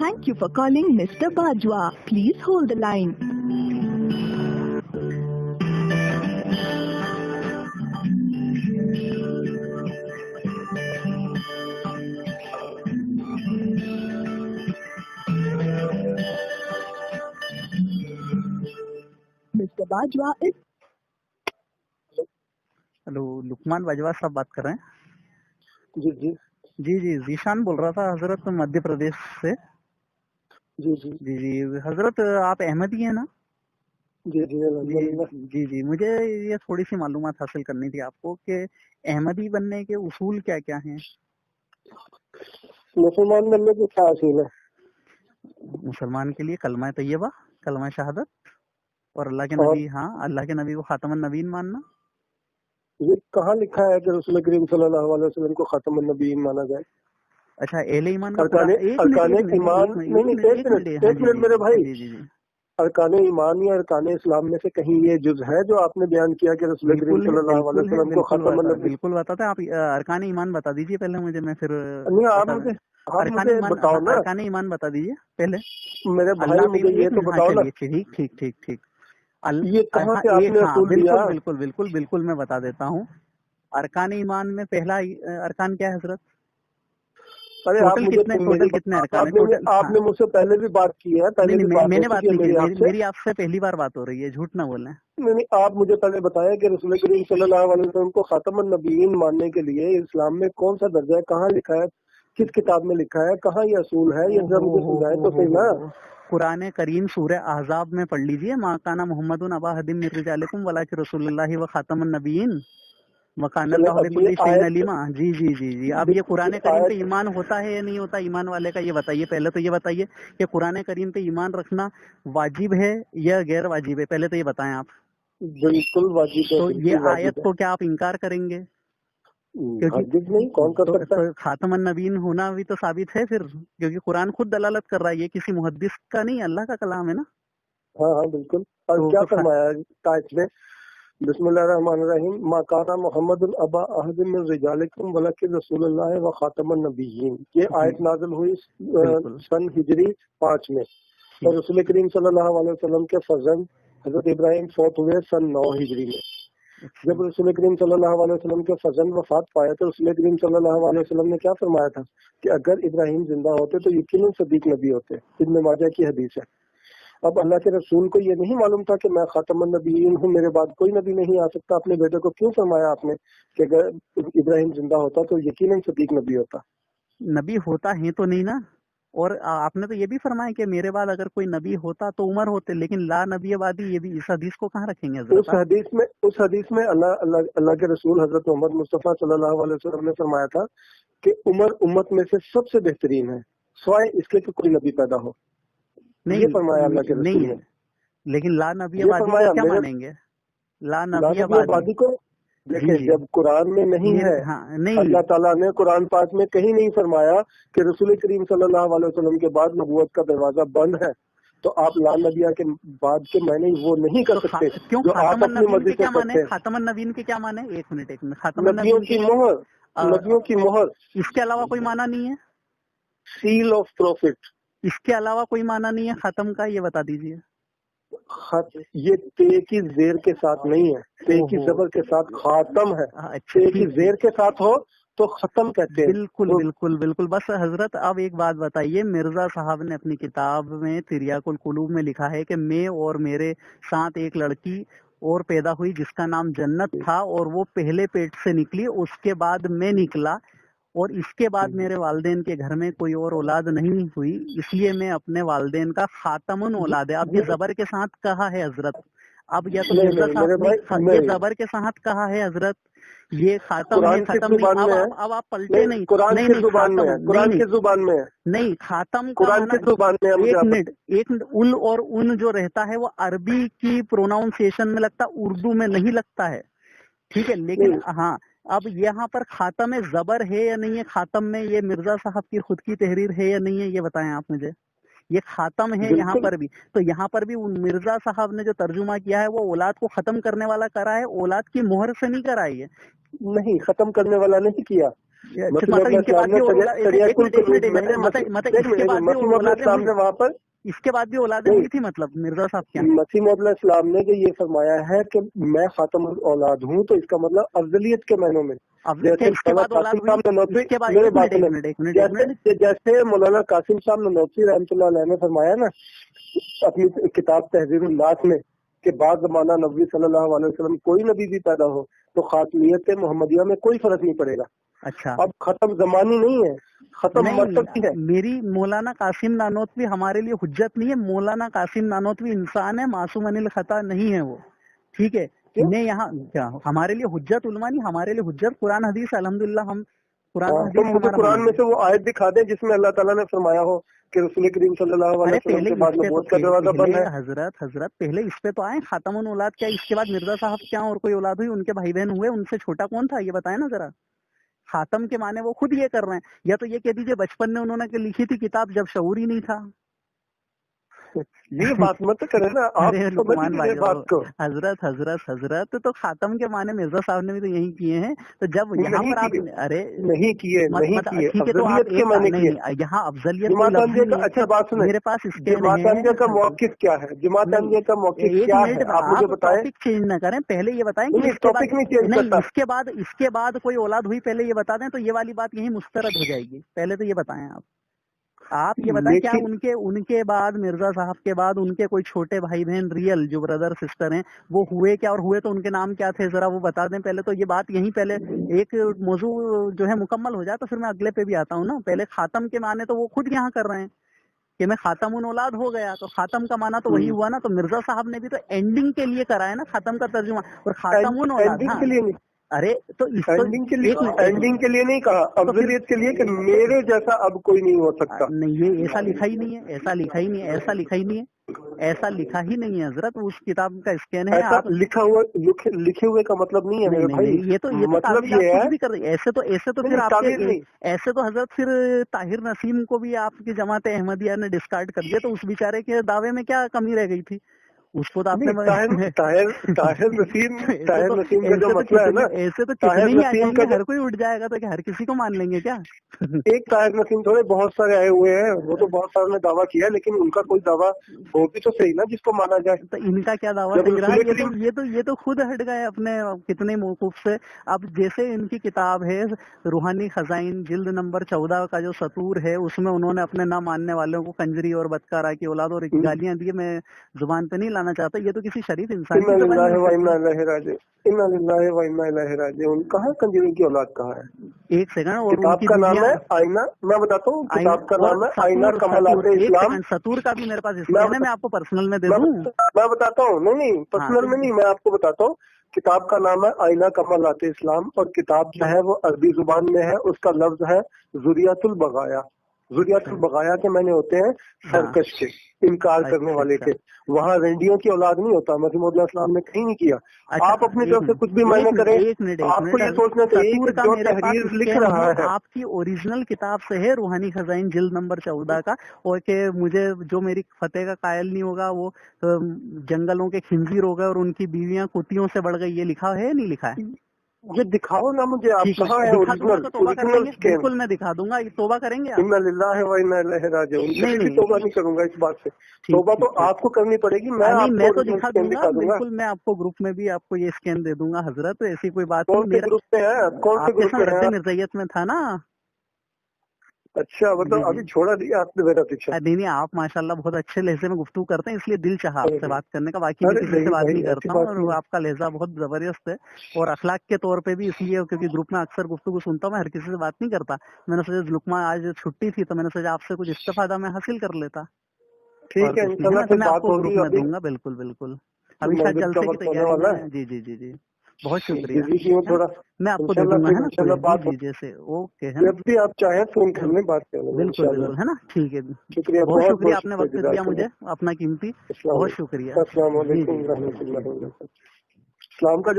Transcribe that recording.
Thank you for calling Mr. Bajwa. Please hold the line. Mr. Bajwa is... hello, Luqman Bajwa sahab बात कर रहे हैं? जी जी जी जी, जीशान बोल रहा था हजरत, मध्य प्रदेश से। जी जी जी जी हजरत, आप अहमदी हैं ना? जी जी जी जी, मुझे ये थोड़ी सी मालूमात हासिल करनी थी आपको कि अहमदी बनने के उसूल क्या क्या हैं। मुसलमान बनने की क्या असूल है? मुसलमान के लिए कलमा तैयबा, कलमा शहादत और अल्लाह के नबी, हाँ, अल्लाह के नबी को खातमुन नबीन मानना। ये कहाँ लिखा है कि रसूल करीम सल्लल्लाहु अलैहि वसल्लम को खातमुन नबीन माना जाए? अच्छा, एले ईमान का अरकान ईमान, नहीं एक मिनट मेरे भाई, जी जी जी, अरकान ईमान या अरकान इस्लाम में से कहीं ये जुज है जो आपने बयान किया कि रसूल करीम सल्लल्लाहु अलैहि वसल्लम को खातमुन नबीन? बिल्कुल बताते हैं। आप अरकान ईमान बता दीजिए पहले मुझे, मैं फिर नहीं, आप मुझे बताओ ना। अरकान ईमान बता दीजिए पहले मेरे भाई, मुझे ये तो बताओ ना। ठीक ठीक ठीक ठीक। ये कहाँ से आपने असूल दिया? बिल्कुल बिल्कुल बिल्कुल मैं बता देता हूँ। अरकान ईमान में पहला अरकान क्या है हजरत? अरे आप मुझे कितने अरकान? आपने मुझसे पहले भी बात की है, मैंने बात नहीं की, मेरी आपसे पहली बार बात हो रही है, झूठ ना बोलें। नहीं, आप मुझे पहले बताया कि रसूल करीम सल्लल्लाहु अलैहि वसल्लम को खातमुन नबीयीन मानने के लिए इस्लाम में कौन सा दर्जा है, कहाँ लिखा है, किस किताब में लिखा है, कहाँ ये असूल है, ये जब मुझे समझाए तो सही ना। कुरान करीम सूरह अहज़ाब में पढ़ लीजिए, मा काना मुहम्मदुन अबा अहदिम मिन रिजालिकुम वलाकिन रसूलुल्लाहि व खातमुन नबीयीन वकानल्लाहु बिकुल्लि शैइन अलीमा। जी जी जी जी, अब ये कुरान करीम पे ईमान होता है या नहीं होता ईमान वाले का, ये बताइए। पहले तो ये बताइए कि कुरान करीम पे ईमान रखना वाजिब है या गैर वाजिब है, पहले तो ये बताएं आप। बिल्कुल वाजिब है। तो ये आयत को क्या आप इनकार करेंगे? क्योंकि नहीं, कौन कर सकता है? खातमुन नबीन होना भी तो साबित है फिर, क्योंकि कुरान खुद दलालत कर रहा है, ये किसी मुहद्दिस का नहीं, अल्लाह का कलाम है ना। हाँ हाँ बिल्कुल। और क्या फरमाया इसमें? बिस्मिल्लाहिर्रहमानिर्रहीम, मा काना मुहम्मदुन अबा अहदिम मिन रिजालिकुम वलाकिन रसूलुल्लाह व खातमुन नबीयीन। ये आयत नाज़िल हुई सन हिजरी 5 में, और रसूल करीम सल्लल्लाहु अलैहि वसल्लम के फर्जंद हजरत इब्राहिम फौत हुए सन 9 हिजरी में। जब रसूल करीम सल्लल्लाहु अलैहि वसल्लम के फर्जंद वफात पाए तो रसूल करीम सल्लल्लाहु अलैहि वसल्लम ने क्या फरमाया था कि अगर इब्राहिम जिंदा होते तो यकीनन सदीक नबी होते। इब्न माजा की हदीस है। अब अल्लाह के रसूल को ये नहीं मालूम था कि मैं खातमुन नबीयीन हूँ, मेरे बाद कोई नबी नहीं आ सकता। अपने बेटे को क्यों फरमाया आपने कि अगर इब्राहिम जिंदा होता तो यकीनन सदीक नबी होता? नबी होता है तो नहीं ना। और आपने तो ये भी फरमाया कि मेरे बाद अगर कोई नबी होता तो उमर होते, लेकिन ला नबी वादी, ये भी इस हदीस को कहाँ रखेंगे? उस हदीस में अल्लाह के रसूल हजरत मोहम्मद मुस्तफा सल्लल्लाहु अलैहि वसल्लम ने फरमाया था कि उमर उम्मत में से सबसे बेहतरीन है, सिवाय इसके कि कोई नबी पैदा हो। नहीं फरमाया अल्लाह के रसूल ने। लेकिन ला नबी वादी क्या मानेंगे? ला नबी वादी को देखिए, जब कुरान में नहीं है, हाँ, नहीं, अल्लाह ताला ने कुरान पाक में कहीं नहीं फरमाया कि रसूल करीम सल्लल्लाहु अलैहि वसल्लम के बाद नबूवत का दरवाजा बंद है, तो आप ला नबिया के बाद के माने वो नहीं कर सकते। क्यों? जो आप अपनी मर्जी से करते हैं। खातमुन नबीन के क्या माने? एक मिनट, नबियों की मोहर, नबियों की मोहर, इसके अलावा कोई माना नहीं है। सील ऑफ प्रॉफिट, इसके अलावा कोई माना नहीं है खातम का, ये बता दीजिए। ये ते की जेर के साथ नहीं है, ते की जबर के साथ खातम है। ते की जेर के साथ हो तो खत्म कहते हैं। बिल्कुल बिल्कुल बिल्कुल। बस हजरत, अब एक बात बताइए, मिर्जा साहब ने अपनी किताब में तिर्याकुल कुलूब में लिखा है कि मैं और मेरे साथ एक लड़की और पैदा हुई जिसका नाम जन्नत था, और वो पहले पेट से निकली, उसके बाद मैं निकला, और इसके बाद मेरे वालदेन के घर में कोई और औलाद नहीं हुई, इसलिए मैं अपने वालदेन का खातमुन औलाद है। अब ये जबर के साथ कहा है हजरत, अब या तो मिर्जा साहब ये जबर के साथ कहा है हजरत, ये खातम है, खत्म नहीं। अब आप पलटे नहीं, कुरान की जुबान में है, कुरान की जुबान में है, नहीं खातम कुरान की जुबान में। एक मिनट, उल और उन जो रहता है वो अरबी की प्रोनाउंसिएशन में लगता, उर्दू में नहीं लगता है, ठीक है। लेकिन हाँ, अब यहाँ पर खातम में जबर है या नहीं है, खातम में ये मिर्जा साहब की खुद की तहरीर है या नहीं है, ये बताएं आप मुझे। ये खातम है यहाँ पर भी, तो यहाँ पर भी मिर्जा साहब ने जो तर्जुमा किया है वो औलाद को खत्म करने वाला करा है, औलाद की मोहर से नहीं कराई है। नहीं, खत्म करने वाला नहीं किया, इसके बाद भी औलादें हुई थी, मतलब मिर्जा साहब क्या मसीह मौद अलैहिस्सलाम ने जो ये फरमाया है कि मैं खातमुल औलाद हूँ, तो इसका मतलब अफजलियत के मायनों में जैसे मौलाना कासिम साहब ननौतवी रहमतुल्लाह अलैह ने फरमाया ना अपनी किताब तहजीरुल नास में कि बाद ज़माना नबी सल्लल्लाहु अलैहि वसल्लम कोई नबी भी पैदा हो तो खातमियत मुहम्मदिया में कोई फर्क नहीं पड़ेगा। अच्छा, अब खत्म जमानी नहीं है, खत्म मरतब की है। मेरी मौलाना कासिम नानोतवी हमारे लिए हुज्जत नहीं है। मौलाना कासिम नानोतवी इंसान है, मासूम अनिल खता नहीं है वो, ठीक है। मैं यहाँ क्या हमारे लिए हुज्जत उलमा नहीं, हमारे लिए हुज्जत कुरान हदीस। अल्हम्दुलिल्लाह हम तो मुझे कुरान में से वो आयत दिखा दे जिसमें अल्लाह ताला ने फरमाया हो कि रसूल करीम सल्लल्लाहु अलैहि वसल्लम के बाद नबूवत का दरवाजा बंद है। हजरत पहले इस पे तो आए खातमुन औलाद क्या, इसके बाद मिर्जा साहब क्या और कोई औलाद हुई, उनके भाई बहन हुए, उनसे छोटा कौन था ये बताए ना जरा। खातम के माने वो खुद ये कर रहे हैं, या तो ये कह दीजिए बचपन में उन्होंने लिखी थी किताब जब शऊर ही नहीं था। ये बात मत करे ना आप, बात को हजरत हजरत हजरत तो खातम के माने मिर्जा साहब ने भी तो यही किए हैं। तो जब यहाँ पर आप अरे नहीं किए ठीक है, तो आप यहाँ अफजलियत। अच्छा बात सुनिए, मेरे पास जमात अहमदिया का मौक़िफ़ क्या है, जमात अहमदिया का मौक़िफ़ क्या है, आप मुझे बताएं। टॉपिक चेंज न करें, पहले ये बताएं कि इसके बाद कोई औलाद हुई, पहले ये बता दें तो ये वाली बात यही मुस्तरद हो जाएगी। पहले तो ये बताएं आप ये बताएं क्या उनके बाद मिर्जा साहब के बाद उनके कोई छोटे भाई बहन रियल जो ब्रदर सिस्टर हैं वो हुए क्या, और हुए तो उनके नाम क्या थे, जरा वो बता दें पहले। तो ये बात यहीं पहले एक मौजू जो है मुकम्मल हो जाए तो फिर मैं अगले पे भी आता हूँ ना। पहले खातम के माने तो वो खुद यहाँ कर रहे हैं कि मैं खातमुन औलाद हो गया, तो खातम का माना तो वही हुआ ना। तो मिर्जा साहब ने भी तो एंडिंग के लिए करा है ना खातम का तर्जुमा, और खातमुन औलाद अरे तो एंडिंग के लिए नहीं कहा, अफजलियत के लिए कि मेरे जैसा अब कोई नहीं हो सकता। नहीं, ये ऐसा लिखा ही नहीं है, ऐसा लिखा ही नहीं है, ऐसा लिखा ही नहीं है, ऐसा लिखा ही नहीं है हजरत। उस किताब का स्कैन है, आप लिखा हुआ लिखे हुए का मतलब नहीं है मेरे भाई। ये तो मतलब ये है भी कर रही है। ऐसे तो फिर आपके ऐसे तो हजरत फिर ताहिर नसीम को भी आपकी जमात अहमदिया ने डिस्कार्ड कर दिया, तो उस बेचारे के दावे में क्या कमी रह गई थी, उसको तो आपने ताहिर नसीम का जो मसला है ना, ऐसे तो कितने ही आ जाएंगे, हर कोई उठ जाएगा तो हर किसी को मान लेंगे क्या। एक ताहिर नसीम थोड़े बहुत सारे आए हुए हैं, वो तो बहुत सारे ने दावा किया, लेकिन उनका कोई दावा हो भी तो सही ना जिसको माना जाए। तो इनका क्या दावा सही रहा, ये तो खुद हट गए अपने कितने मौकूफ से। अब जैसे इनकी किताब है रूहानी खजाइन जिल्द नंबर 14 का जो सतूर है, उसमें उन्होंने अपने ना मानने वालों को कंजरी और बदकारा की औलाद और गालियां दी। मैं जुबान पे नहीं लाना चाहता, ये तो किसी शरीफ इंसान की कहाँ कंजरी की औलाद कहाँ है। एक सेकंड, और किताब का नाम है आईना, मैं बताता हूँ, किताब का नाम है आईना कमालात इस्लाम। सतूर का भी मेरे पास स्कैन है, मैं आपको पर्सनल में दे दूँ। मैं बताता हूँ, नहीं पर्सनल में नहीं, मैं आपको बताता हूँ। किताब का नाम है आईना कमालात इस्लाम, और किताब जो है वो अरबी जुबान में है, उसका लफ्ज है ज़ुरियतुल बगाया। ज़ुरियतुल बगाया के मैंने होते हैं सरकश के, इनकार करने वाले के। वहाँ रेंडियों की औलाद नहीं होता, मसीह मौद अलैहिस्सलाम ने कहीं नहीं किया। आप अपनी तरफ से कुछ भी मायने करें, आपको ये सोचना चाहिए कि जो तहरीर लिख रहा है आपकी ओरिजिनल किताब से है, रूहानी खजाइन जिल्द नंबर 14 का, और कि मुझे जो मेरी फतेह का कायल नहीं होगा वो जंगलों के खिंजीर हो गए और उनकी बीवियां कुतियों से बढ़ गई, ये लिखा है नहीं लिखा है? ये दिखाओ ना मुझे, आप कहाँ है ओरिजिनल? बिल्कुल मैं दिखा दूंगा। तोबा करेंगे आप? इन्ना लिल्लाहि व इन्ना इलैहि राजिऊन। नहीं तोबा नहीं करूंगा इस बात से, तोबा तो आपको करनी पड़ेगी। मैं तो दिखा दूंगा, बिल्कुल मैं आपको ग्रुप में भी आपको ये स्कैन दे दूंगा हजरत, ऐसी कोई बात नहीं। मेरा ग्रुप में है, कौन से ग्रुप में है? निर्दयत में था ना। अच्छा, मतलब अभी छोड़ा दिया आपने मेरा पीछा? नहीं, आप माशाल्लाह बहुत अच्छे लहजे में गुफ्तगू करते हैं, इसलिए दिल चाहा आपसे बात करने का। बाकी मैं किसी से बात नहीं करता हूँ, और आपका लहजा बहुत जबरदस्त है, और अखलाक के तौर पे भी इसलिए क्योंकि ग्रुप में अक्सर गुफ्तगू सुनता हूँ, मैं हर किसी से बात नहीं करता। मैंने सोचा लुकमा आज छुट्टी थी तो मैंने सोचा आपसे कुछ इस्तेफादा मैं हासिल कर लेता। ठीक है, मैं आपको ग्रुप में दूंगा। बिल्कुल अभी शायद जलसे की तैयारी है। जी, बहुत शुक्रिया। थोड़ा मैं आपको दे दूंगा, है ना, जैसे ओके है, जब भी आप चाहें फोन करने बात करें। बिल्कुल है ना, ठीक है, शुक्रिया, बहुत शुक्रिया, आपने वक्त दिया मुझे अपना कीमती, बहुत शुक्रिया। अस्सलाम वालेकुम रहमतुल्लाहि व बरकातहू। इस्लाम का